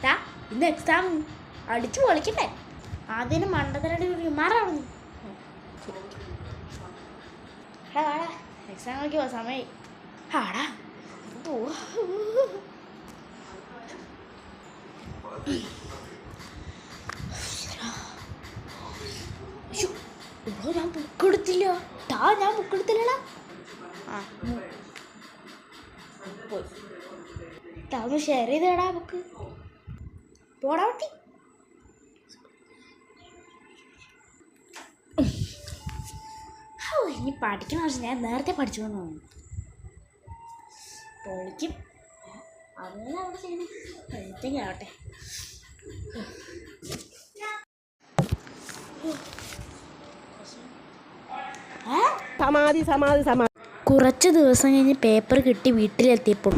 ടാ ഇന്ന് എക്സാം അടിച്ചു പൊളിക്കട്ടെ. അതിന് മണ്ടത്തരടി റിമാറാവുന്നു. ആടാ എക്സാം നോക്കിയോ സമയം ആടാ പോവാ. ഞാൻ ബുക്ക് എടുത്തില്ല. ഞാൻ ബുക്ക് എടുത്തില്ലടാ. ഒന്ന് ഷെയർ ചെയ്തേടാ ബുക്ക്. പോടാ പറ്റി. ഇനി പഠിക്കണ ആവശ്യം ഞാൻ നേരത്തെ പഠിച്ചു തോന്നുന്നു. പൊളിക്കും. അങ്ങനെ അവിടെ ചെയ്യണം. എന്തെങ്കിലും ആവട്ടെ. സമാധി സമാധി സമാധി. കുറച്ച് ദിവസം കഴിഞ്ഞ് പേപ്പർ കിട്ടി വീട്ടിലെത്തിയപ്പോൾ